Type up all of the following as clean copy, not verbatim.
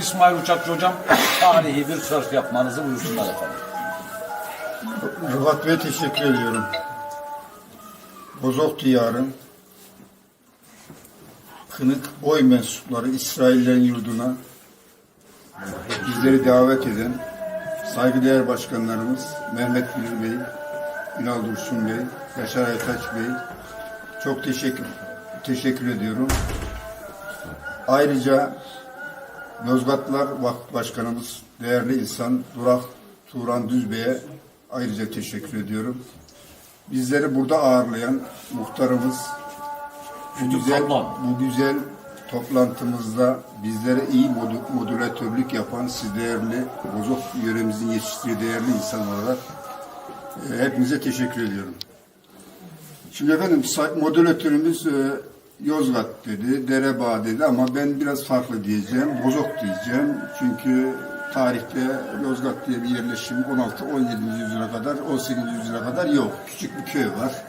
İsmail Uçakçı hocam tarihi bir sörf yapmanızı buyursunlar efendim. Rıfat Bey'e teşekkür ediyorum. Bozok diyarı, Kınık boy mensupları İsraillerin yurduna bizleri davet eden saygıdeğer başkanlarımız Mehmet Gülür Bey, Ünal Dursun Bey, Yaşar Aytaç Bey çok teşekkür ediyorum. Ayrıca Yozgatlılar Vakfı Başkanımız, değerli insan Durak Turan Düz Bey'e ayrıca teşekkür ediyorum. Bizleri burada ağırlayan muhtarımız, bu güzel toplantımızda bizlere iyi modülatörlük yapan siz değerli Bozok yöremizin yetiştirdiği değerli insan olarak hepinize teşekkür ediyorum. Şimdi efendim modülatörümüz Yozgat dedi, Derebağ dedi ama ben biraz farklı diyeceğim, Bozok diyeceğim. Çünkü tarihte Yozgat diye bir yerleşim 16-17. yüzyıla kadar, 18. yüzyıla kadar yok. Küçük bir köy var.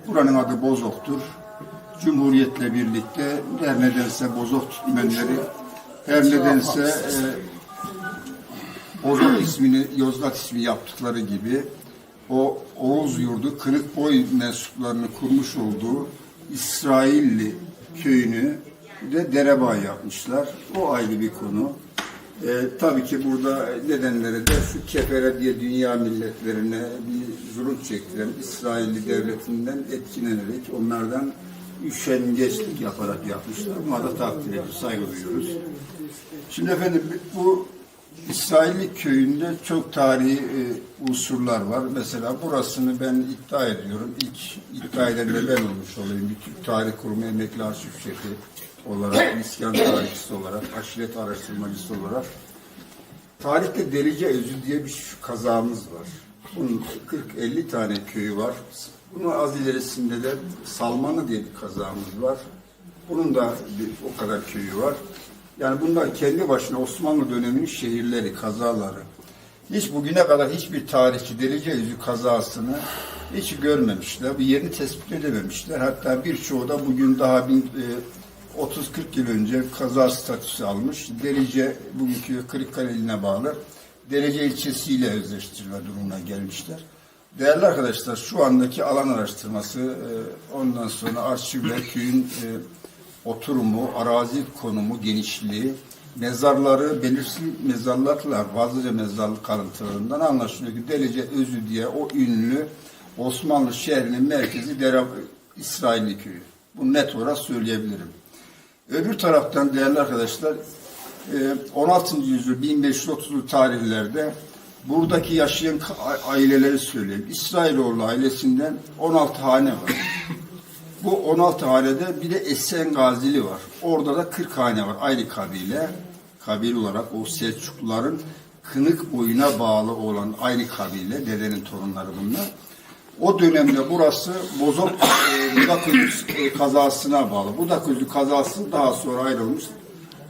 Buranın adı Bozok'tur. Cumhuriyetle birlikte her nedense Bozok Türkmenleri, her nedense Bozok ismini Yozgat ismi yaptıkları gibi o Oğuz yurdu Kırıkboy mensuplarını kurmuş olduğu İsrailli köyünü de Derebağ yapmışlar. O ayrı bir konu. Tabii ki burada nedenleri de şu kefere diye dünya milletlerine bir zulüm çektiren İsrailli devletinden etkilenerek onlardan üşengeçlik yaparak yapmışlar. Buna da takdir ediyoruz, saygı duyuyoruz. Şimdi efendim bu İsrailli köyünde çok tarihi unsurlar var. Mesela burasını ben iddia ediyorum. İlk iddia eden de ben olmuş olayım. Bir Türk Tarih Kurumu emekli arşiv şefi olarak, İskan tarihçisi olarak, aşiret araştırmacısı olarak. Tarihte Delice Özü diye bir kazağımız var. Bunun 40-50 tane köyü var. Bunun az ilerisinde de Salmanı diye bir kazağımız var. Bunun da o kadar köyü var. Yani bunlar kendi başına Osmanlı döneminin şehirleri, kazaları. Hiç bugüne kadar hiçbir tarihçi Delice Özü kazasını hiç görmemişler. Bir yerini tespit edememişler. Hatta birçoğu da bugün daha 30-40 yıl önce kaza statüsü almış. Delice, bugünkü Kırıkkale iline bağlı Delice ilçesiyle özleştirme durumuna gelmişler. Değerli arkadaşlar, şu andaki alan araştırması, ondan sonra arşivler, köyün oturumu, arazi konumu, genişliği, mezarları, belirsiz mezarlıklar, fazlaca mezarlık kalıntılarından anlaşılıyor ki Delice Özü diye o ünlü Osmanlı şehrinin merkezi İsrailli köyü. Bunu net olarak söyleyebilirim. Öbür taraftan değerli arkadaşlar 16. yüzyıl 1530'lu tarihlerde buradaki yaşayan aileleri söyleyeyim. İsrailoğlu ailesinden 16 hane var. Bu 16 hanede bir de Esen Gazili var. Orada da 40 hane var. Aynı kabile olarak o Selçukluların Kınık boyuna bağlı olan aynı kabile, dedenin torunları bunlar. O dönemde burası Bozok Budaközü kazasına bağlı. Budaközü kazası daha sonra ayrılmış.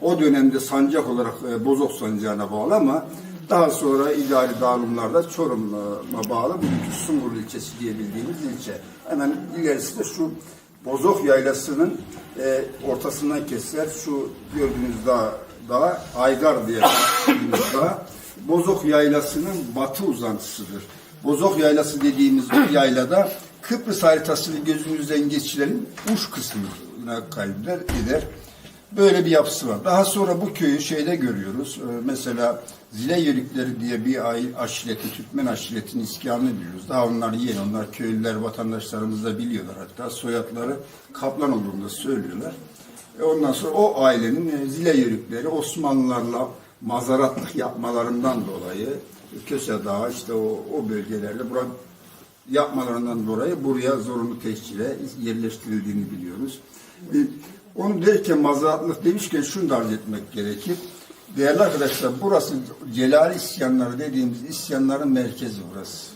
O dönemde sancak olarak Bozok sancağına bağlı ama daha sonra idari dağılımlarda Çorum'a bağlı bugünkü Sungurlu ilçesi diye bildiğimiz ilçe. Hemen ilerisi de şu Bozok Yaylası'nın ortasından kesilen şu gördüğünüz dağ Aygar diye bildiğimiz dağ Bozok Yaylası'nın batı uzantısıdır. Bozok Yaylası dediğimiz yaylada Kıbrıs haritasını gözümüzden geçirenin uç kısmına kaydeder. Böyle bir yapısı var. Daha sonra bu köyü şeyde görüyoruz. Mesela Zile Yörükleri diye bir aşireti, Türkmen aşiretinin iskanını biliyoruz. Daha onlar yeni, onlar köylüler, vatandaşlarımız da biliyorlar hatta. Soyadları Kaplan olduğunu da söylüyorlar. Ondan sonra o ailenin Zile Yörükleri Osmanlılarla mazaratlık yapmalarından dolayı Köse Dağı işte o bölgelerde yapmalarından dolayı buraya zorunlu tehcile yerleştirildiğini biliyoruz. Onu derken mazaratlık demişken şunu da arz etmek gerekir. Değerli arkadaşlar burası Celali isyanları dediğimiz isyanların merkezi burası.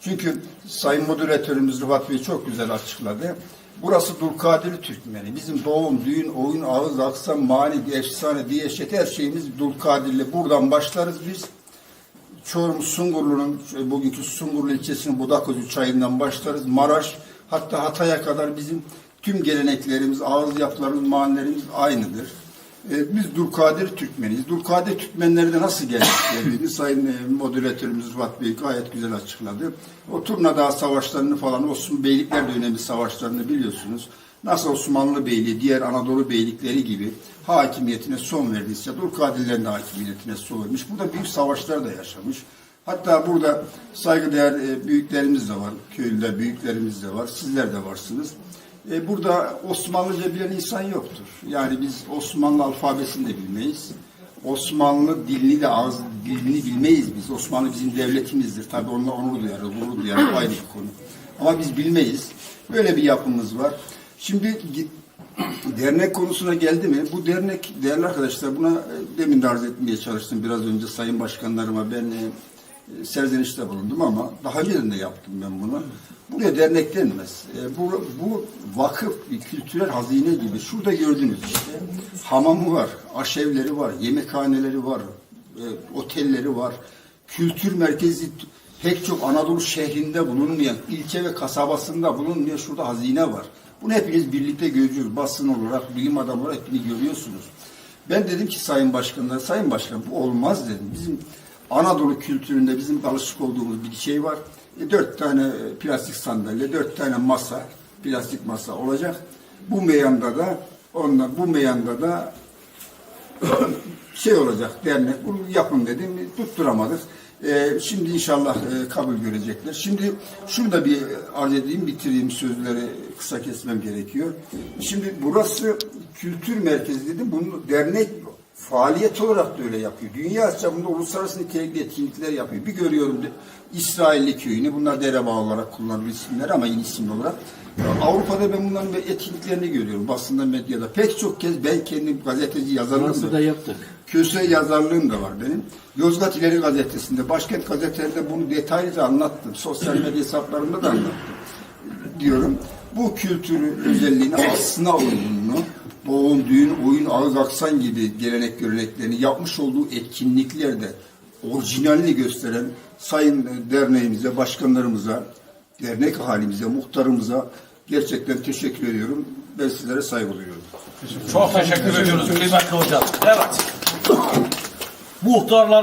Çünkü Sayın Modülatörümüz Rıfat Bey çok güzel açıkladı. Burası Dulkadiri Türkmeni. Bizim doğum, düğün, oyun, ağız, aksam, mani, efsane, diyeşet her şeyimiz Dulkadirli. Buradan başlarız biz. Çorum Sungurlu'nun, bugünkü Sungurlu ilçesinin Budaközü çayından başlarız. Maraş, hatta Hatay'a kadar bizim tüm geleneklerimiz, ağız yapılarımız, manilerimiz aynıdır. Biz Dulkadir Türkmeniyiz. Dulkadir Türkmenleri de nasıl geldiğini Sayın Moderatörümüz Rıfat Bey gayet güzel açıkladı. O Turnadağ savaşlarını falan, Osmanlı Beylikler dönemi savaşlarını biliyorsunuz. Nasıl Osmanlı Beyliği, diğer Anadolu beylikleri gibi hakimiyetine son verdiyse, Dulkadirlerin de hakimiyetine son vermiş. Burada büyük savaşlar da yaşamış. Hatta burada saygıdeğer büyüklerimiz de var, köylüler büyüklerimiz de var, sizler de varsınız. Burada Osmanlıca bilen insan yoktur. Yani biz Osmanlı alfabesini de bilmeyiz. Osmanlı dilini de dilini bilmeyiz biz. Osmanlı bizim devletimizdir. Tabii onunla onur duyarız, gurur duyarız. O ayrı bir konu. Ama biz bilmeyiz. Böyle bir yapımız var. Şimdi dernek konusuna geldi mi? Bu dernek, değerli arkadaşlar, buna demin de arz etmeye çalıştım. Biraz önce sayın başkanlarıma ben serzenişte bulundum ama daha önceden de yaptım ben bunu. Buraya dernek denmez. Bu vakıf, bir kültürel hazine gibi. Şurada gördünüz işte. Hamamı var, aşevleri var, yemekhaneleri var, otelleri var. Kültür merkezi pek çok Anadolu şehrinde bulunmayan, ilçe ve kasabasında bulunmayan şurada hazine var. Bunu hepiniz birlikte görüyoruz. Basın olarak, bilim adamı olarak hepiniz görüyorsunuz. Ben dedim ki Sayın Başkanlar, Sayın Başkan bu olmaz dedim. Bizim Anadolu kültüründe bizim alışık olduğumuz bir şey var. 4 tane plastik sandalye, 4 tane masa, plastik masa olacak. Bu meyanda da şey olacak, dernek. Bunu yapın dedim, tutturamadık. Şimdi inşallah kabul görecekler. Şimdi şunu da bir arz edeyim, bitireyim, sözleri kısa kesmem gerekiyor. Şimdi burası kültür merkezi dedim. Bunu dernek faaliyet olarak da öyle yapıyor. Dünya çapında uluslararası nitelikli etkinlikler yapıyor. Bir görüyorum İsrailli köyünü, bunlar Derebağ olarak kullanılır isimler ama yeni isim olarak. Avrupa'da ben bunların etkinliklerini görüyorum. Basında, medyada. Pek çok kez ben kendim gazeteci yazarlığım da yaptık. Köse yazarlığım da var benim. Yozgat İleri Gazetesi'nde, Başkent Gazetelerinde bunu detaylıca anlattım. Sosyal medya hesaplarımda da anlattım. Diyorum. Bu kültürün özelliğini, aslına uyumunu, doğum, düğün, oyun, ağız, aksan gibi gelenek göreneklerini yapmış olduğu etkinliklerde orijinalini gösteren sayın derneğimize, başkanlarımıza, dernek halimize, muhtarımıza gerçekten teşekkür ediyorum. Ben sizlere saygı duyuyorum. Çok teşekkür ediyoruz kıymetli hocam. Evet. Muhtarlar